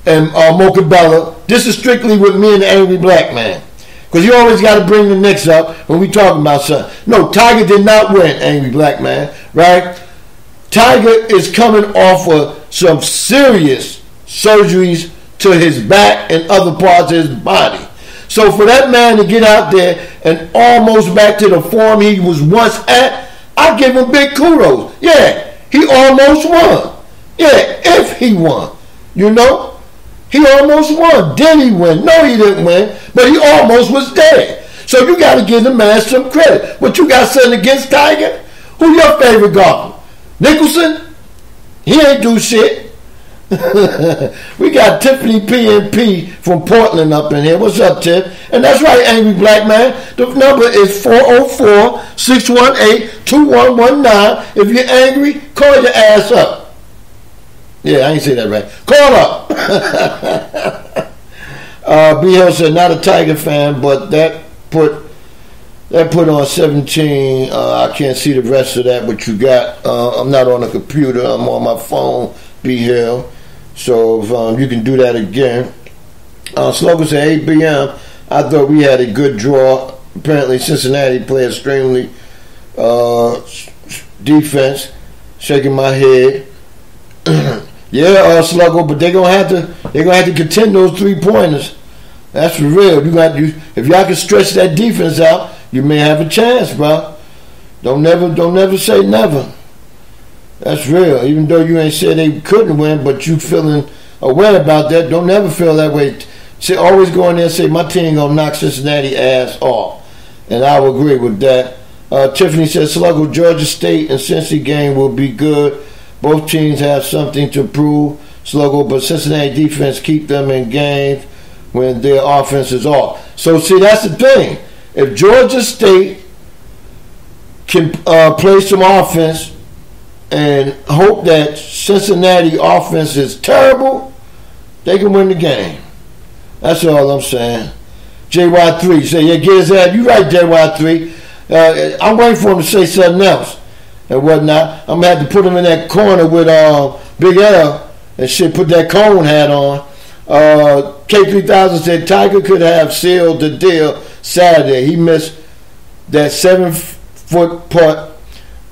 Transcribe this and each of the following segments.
and Mocha Bella. This is strictly with me and the Angry Black Man. Because you always got to bring the Knicks up when we talking about something. No, Tiger did not win, Angry Black Man, right? Tiger is coming off of some serious surgeries to his back and other parts of his body. So for that man to get out there and almost back to the form he was once at, I give him big kudos. Yeah, he almost won. Yeah, if he won, you know. He almost won. Did he win? No, he didn't win, but he almost was there. So you got to give the man some credit. But you got something against Tiger? Who your favorite golfer? Nicholson? He ain't do shit. We got Tiffany PNP from Portland up in here. What's up, Tiff? And that's right, Angry Black Man. The number is 404-618-2119. If you're angry, call your ass up. Yeah, I ain't say that right. Call up. B. Hill said, not a Tiger fan, but that put on 17. I can't see the rest of that, but you got. I'm not on the computer. I'm on my phone, B. Hill. So if, you can do that again. Slogan said, 8 p.m. I thought we had a good draw. Apparently, Cincinnati played extremely defense. Shaking my head. Yeah, Sluggo, but they're gonna have to contend those 3-pointers. That's for real. If y'all can stretch that defense out, you may have a chance, bro. Don't never say never. That's real. Even though you ain't said they couldn't win, but you feeling aware about that, don't never feel that way. Always go in there and say my team gonna knock Cincinnati ass off, and I will agree with that. Tiffany says, Sluggo, Georgia State and Cincy game will be good. Both teams have something to prove, Sluggo, but Cincinnati defense keep them in games when their offense is off. So, see, that's the thing. If Georgia State can play some offense and hope that Cincinnati offense is terrible, they can win the game. That's all I'm saying. JY3 say, yeah, get his ass. You right, JY3. I'm waiting for him to say something else and whatnot. I'm going to have to put him in that corner with Big L and shit, put that cone hat on. K3000 said Tiger could have sealed the deal Saturday. He missed that 7-foot putt,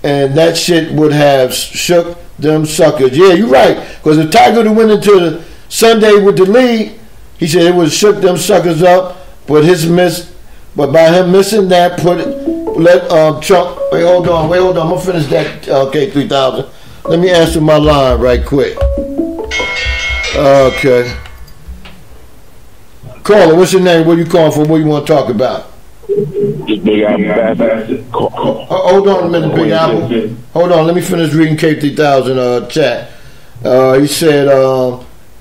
and that shit would have shook them suckers. Yeah, you're right. Because if Tiger would have went into the Sunday with the lead, he said it would have shook them suckers up. But by him missing that, let Trump. Wait, hold on. I'm gonna finish that K3000. Let me answer my line right quick. Okay. Caller, what's your name? What are you calling for? What you want to talk about? Just Big Apple. Hold on a minute, Big Apple. Hold on. Let me finish reading K3000 chat. He said,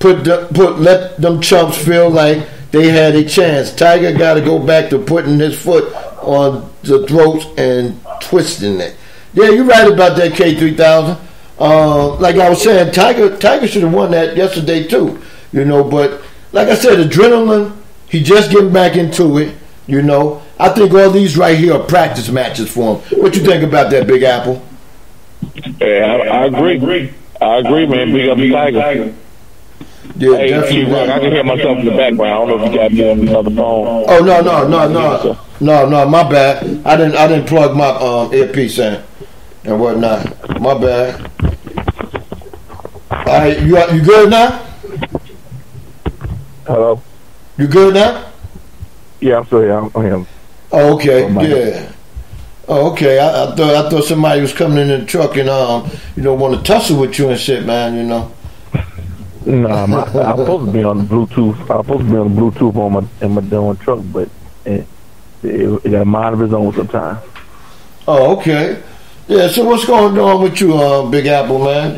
let them chumps feel like they had a chance. Tiger got to go back to putting his foot on the throats and twisting it. Yeah, you're right about that, K3000. Like I was saying, Tiger should have won that yesterday too. But like I said, adrenaline, he just getting back into it. I think all these right here are practice matches for him. What you think about that, Big Apple? Yeah, I agree. I agree, man. Big up Tiger. Yeah, hey, definitely. Rock, I can hear myself in the background. I don't know if you got me on another phone. Oh no, my bad. I didn't plug my earpiece in and whatnot. My bad. All right, you good now? Hello. You good now? Yeah, I'm still here. I'm here. Oh, okay. Yeah. Oh, okay. I thought somebody was coming in the truck and want to tussle with you and shit, man. Nah, I'm supposed to be on the Bluetooth. I'm supposed to be on the Bluetooth in my truck, but it got a mind of its own sometimes. Oh, okay. Yeah. So what's going on with you, Big Apple, man?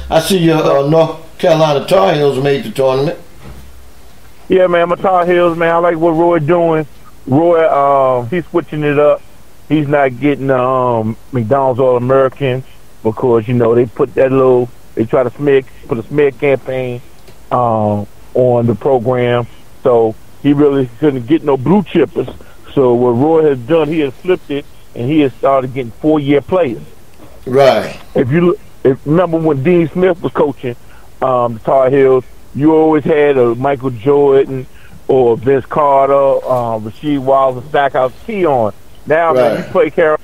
I see your North Carolina Tar Heels made the tournament. Yeah, man, my Tar Heels, man. I like what Roy doing. Roy, he's switching it up. He's not getting McDonald's All-American because they put that they try to put a smear campaign on the program. So he really couldn't get no blue chippers. So what Roy has done, he has flipped it and he has started getting 4-year players. Right. If remember when Dean Smith was coaching the Tar Heels, You always had a Michael Jordan or Vince Carter, Rasheed Wallace, Stackhouse key on. Now, man, you play Carolina,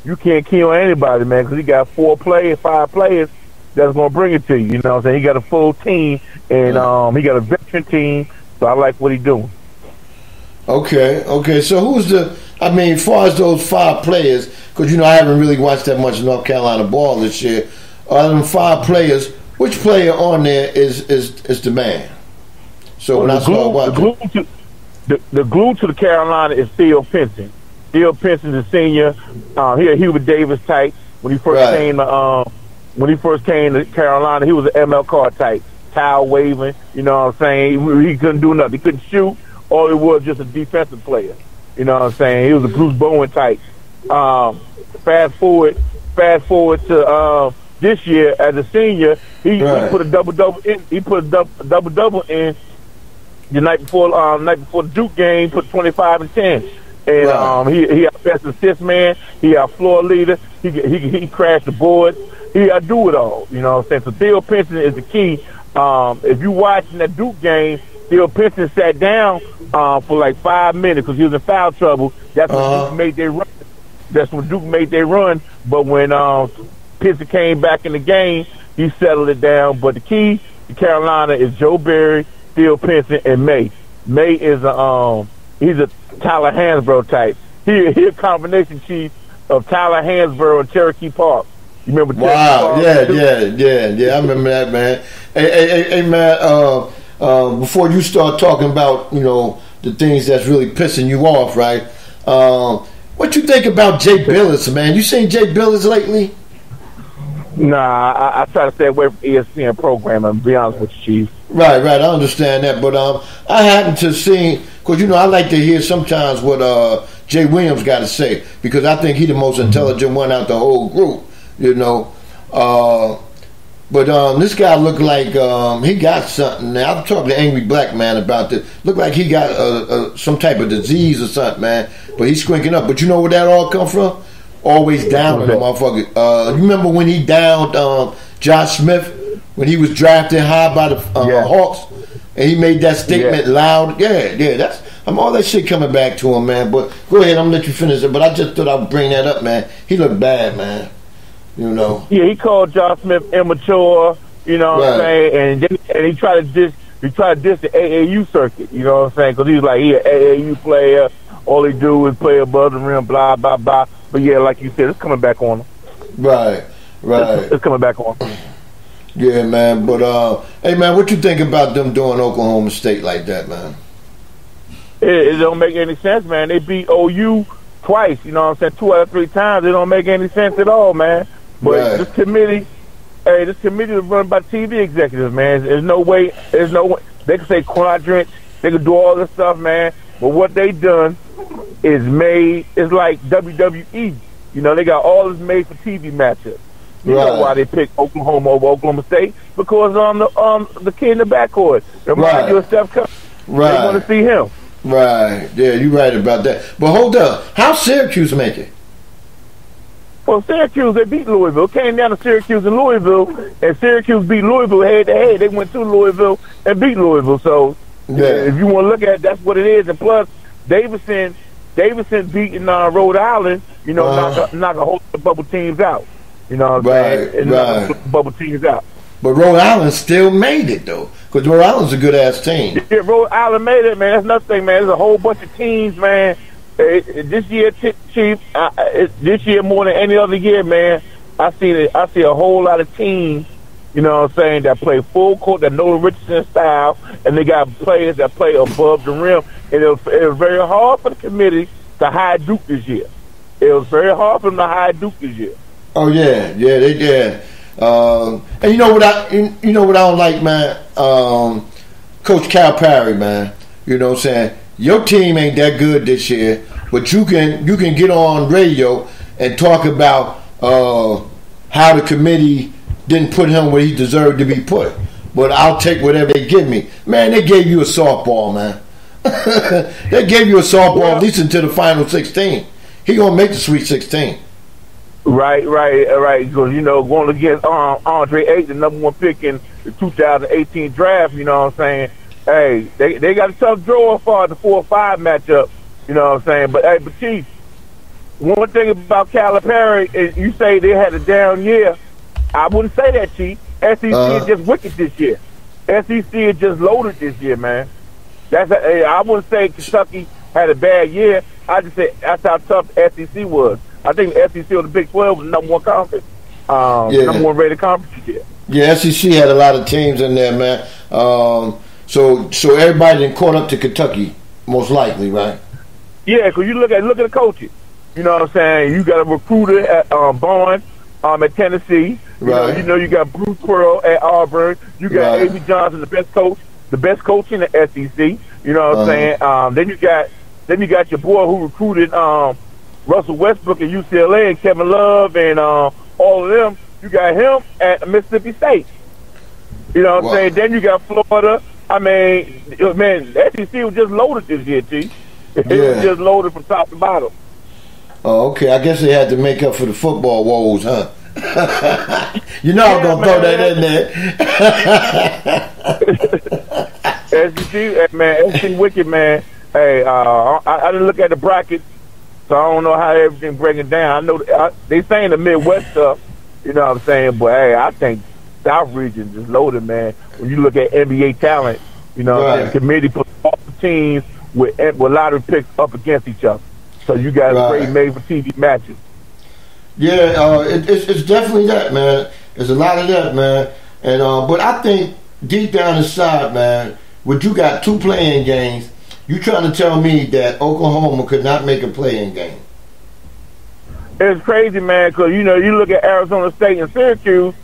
you can't key on anybody, man, because he got 5 players that's going to bring it to you. You know what I'm saying? He got a full team, and he got a veteran team, so I like what he's doing. Okay. So who's as far as those 5 players, because, I haven't really watched that much North Carolina ball this year. Out of them 5 players, which player on there is the man? So when I start watching, the glue to the Carolina is Theo Pinson. Theo Pinson's a senior. He a Hubert Davis type. When he first came to Carolina, he was an ML card type, towel waving. You know what I'm saying? He couldn't do nothing. He couldn't shoot. All he was just a defensive player. You know what I'm saying? He was a Bruce Bowen type. Fast forward to this year as a senior, he put a double in. He put a double in the night before the Duke game. Put 25 and 10, and he had best assist man. He had floor leader. He crashed the board. He got do it all. You know what I'm saying? So Theo Pinson is the key. If you watching that Duke game, Theo Pinson sat down for like 5 minutes because he was in foul trouble. That's when Duke made their run. But when Pinson came back in the game, he settled it down. But the key to Carolina is Joe Barry, Theo Pinson, and May. May is he's a Tyler Hansbrough type. He's a combination chief of Tyler Hansbrough and Cherokee Park. You remember? Wow, yeah. I remember that, man. Hey, man. Before you start talking about the things that's really pissing you off, right? What you think about Jay Billis, man? You seen Jay Billis lately? Nah, I try to stay away from ESPN programming, to be honest with you, Chief. Right, I understand that. But I happen to see, because, I like to hear sometimes what Jay Williams got to say, because I think he's the most intelligent one out the whole group, But this guy looked like he got something. Now, I'm talking to Angry Black Man about this. Looked like he got some type of disease or something, man. But he's squinking up. But you know where that all come from? Always down the motherfucker. You remember when he downed Josh Smith when he was drafted high by the Hawks, and he made that statement loud? Yeah. That's all that shit coming back to him, man. But go ahead, I'm gonna let you finish it. But I just thought I'd bring that up, man. He looked bad, man. Yeah, he called Josh Smith immature. You know what I'm saying? And he tried to diss the AAU circuit. You know what I'm saying? Because he was like, he an AAU player. All he do is play above the rim, blah, blah, blah. But, yeah, like you said, it's coming back on him. Right. It's coming back on him. Yeah, man. But, hey, man, what you think about them doing Oklahoma State like that, man? It don't make any sense, man. They beat OU twice, you know what I'm saying? 2 out of 3 times. It don't make any sense at all, man. But this committee is run by TV executives, man. There's no way. They can say quadrant. They can do all this stuff, man. But what they done is it's like WWE. They got all this made for TV matchups. You know why they picked Oklahoma over Oklahoma State? Because the kid in the backcourt. Remind you of Steph Curry. Right. They want to see him. Right. Yeah, you're right about that. But hold up. How's Syracuse make it? Well, Syracuse, they beat Louisville. Came down to Syracuse and Louisville, and Syracuse beat Louisville head-to-head. They went to Louisville and beat Louisville. So if you want to look at it, that's what it is. And plus, Davidson beating Rhode Island, knock a whole bunch of bubble teams out. You know what I'm saying? Knock bubble teams out. But Rhode Island still made it, though, because Rhode Island's a good-ass team. Yeah, Rhode Island made it, man. That's another thing, man. There's a whole bunch of teams, man. This year, Chief, this year more than any other year, man, I see a whole lot of teams, you know what I'm saying, that play full court, that know the Richardson style, and they got players that play above the rim. And it was very hard for the committee to hide Duke this year. It was very hard for them to hide Duke this year. Oh yeah, they did. And you know what I don't like, man. Coach Calipari, man. You know what I'm saying? Your team ain't that good this year, but you can get on radio and talk about how the committee didn't put him where he deserved to be put. But I'll take whatever they give me. Man, they gave you a softball, man. They gave you a softball at least until the final 16. He gonna make the Sweet 16. Right. Because going against Andre 8, the number 1 pick in the 2018 draft. You know what I'm saying? Hey, they got a tough draw for the 4 or 5 matchup. You know what I'm saying? But hey, but Chief, one thing about Calipari is you say they had a down year. I wouldn't say that, Chief. SEC is just wicked this year. SEC is just loaded this year, man. I wouldn't say Kentucky had a bad year. I just say that's how tough the SEC was. I think the SEC or the Big 12 was the number 1 conference, number 1 rated conference this year. Yeah, SEC had a lot of teams in there, man. So everybody then caught up to Kentucky, most likely, right? Yeah, because you look at the coaches. You know what I'm saying? You got a recruiter at Barnes at Tennessee. Right. You know you got Bruce Pearl at Auburn. You got A.B. Johnson, the best coach in the SEC. You know what I'm saying? Then you got your boy who recruited Russell Westbrook at UCLA and Kevin Love and all of them. You got him at Mississippi State. You know what I'm saying? Then you got Florida. I mean, the SEC was just loaded this year, T. It was just loaded from top to bottom. Oh, okay. I guess they had to make up for the football woes, huh? You know I'm going to throw that in there. SEC wicked, man. Hey, I didn't look at the brackets, so I don't know how everything breaking down. I know they saying the Midwest stuff, you know what I'm saying? But, hey, I think South region is loaded, man. When you look at NBA talent, you know what I'm saying? The committee put all the teams with lottery picks up against each other. So you got great made-for-TV matches. Yeah, it's definitely that, man. There's a lot of that, man. And but I think deep down inside, man, when you got 2 playing games, you trying to tell me that Oklahoma could not make a playing game? It's crazy, man, because, you know, you look at Arizona State and Syracuse,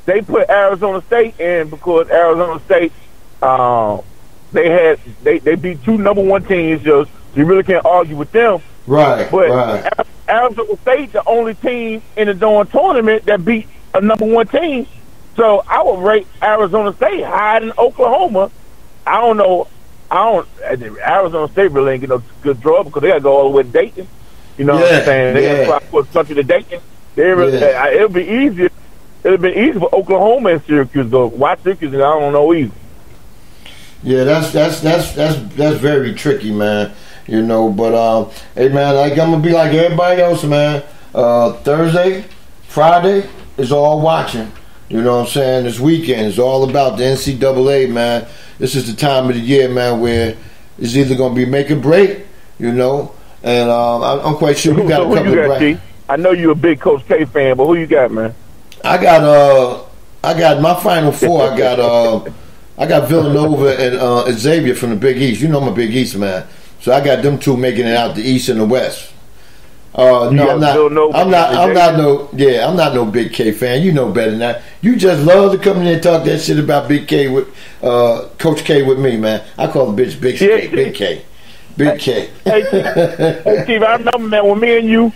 they put Arizona State in because Arizona State, they beat 2 number 1 teams, so you really can't argue with them. Right, but Arizona State, the only team in the darn tournament that beat a number 1 team. So I would rate Arizona State higher than Oklahoma. I don't know. Arizona State really ain't get no good draw because they got to go all the way to Dayton. You know what I'm saying? They got to fly across the country to Dayton. It'll be easier. It'll be easy for Oklahoma and Syracuse though. Why Syracuse? I don't know either. Yeah, that's very tricky, man. You know, but hey, man, like I'm gonna be like everybody else, man. Thursday, Friday is all watching. You know what I'm saying? This weekend is all about the NCAA, man. This is the time of the year, man, where it's either gonna be make or break. You know, and I'm quite sure you got a couple of breaks. I know you're a big Coach K fan, but who you got, man? I got my Final Four. I got Villanova and Xavier from the Big East. You know I'm a Big East man. So I got them 2 making it out the East and the West. No, I'm not no Big K fan. You know better than that. You just love to come in here and talk that shit about Big K with Coach K with me, man. I call the bitch Big K. Big K. Big K. Hey, Steve, I remember, man, when me and you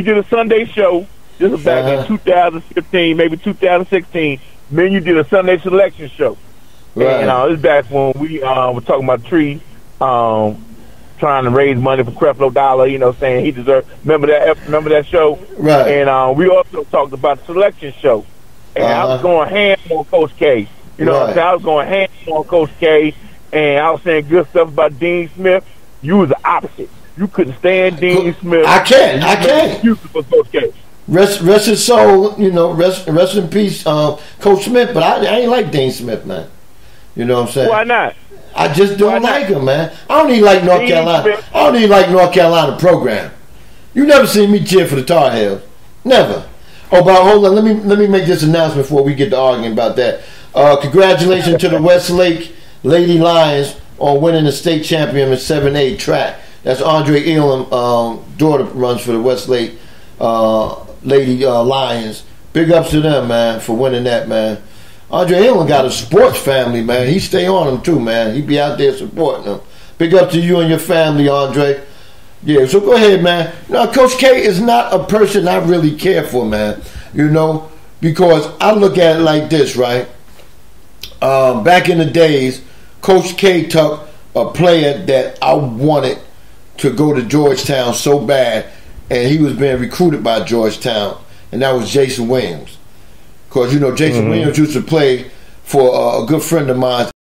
did a Sunday show. This was back in 2015, maybe 2016. Me and you did a Sunday selection show. Right. And this is back when we were talking about trees. Trying to raise money for Creflo Dollar, you know, saying he deserved. Remember that show? Right. And we also talked about the selection show. And I was going ham on Coach K. You know what I'm saying? I was going ham on Coach K, and I was saying good stuff about Dean Smith. You was the opposite. You couldn't stand Dean Smith. I can't. Excuses for Coach K. Rest his soul, you know, rest in peace, Coach Smith. But I ain't like Dean Smith, man. You know what I'm saying? Why not? I just don't like him, man. I don't even like North Carolina. I don't even like North Carolina program. You never seen me cheer for the Tar Heels. Never. Oh, but hold on. Let me make this announcement before we get to arguing about that. Congratulations to the Westlake Lady Lions on winning the state champion in 7A track. That's Andre Elam, daughter runs for the Westlake Lady Lions. Big ups to them, man, for winning that, man. Andre Elam got a sports family, man. He stay on them too, man. He be out there supporting them. Big up to you and your family, Andre. Yeah, so go ahead, man. Now, Coach K is not a person I really care for, man. You know, because I look at it like this, right? Back in the days, Coach K took a player that I wanted to go to Georgetown so bad, and he was being recruited by Georgetown, and that was Jason Williams. Because, Jason Williams used to play for a good friend of mine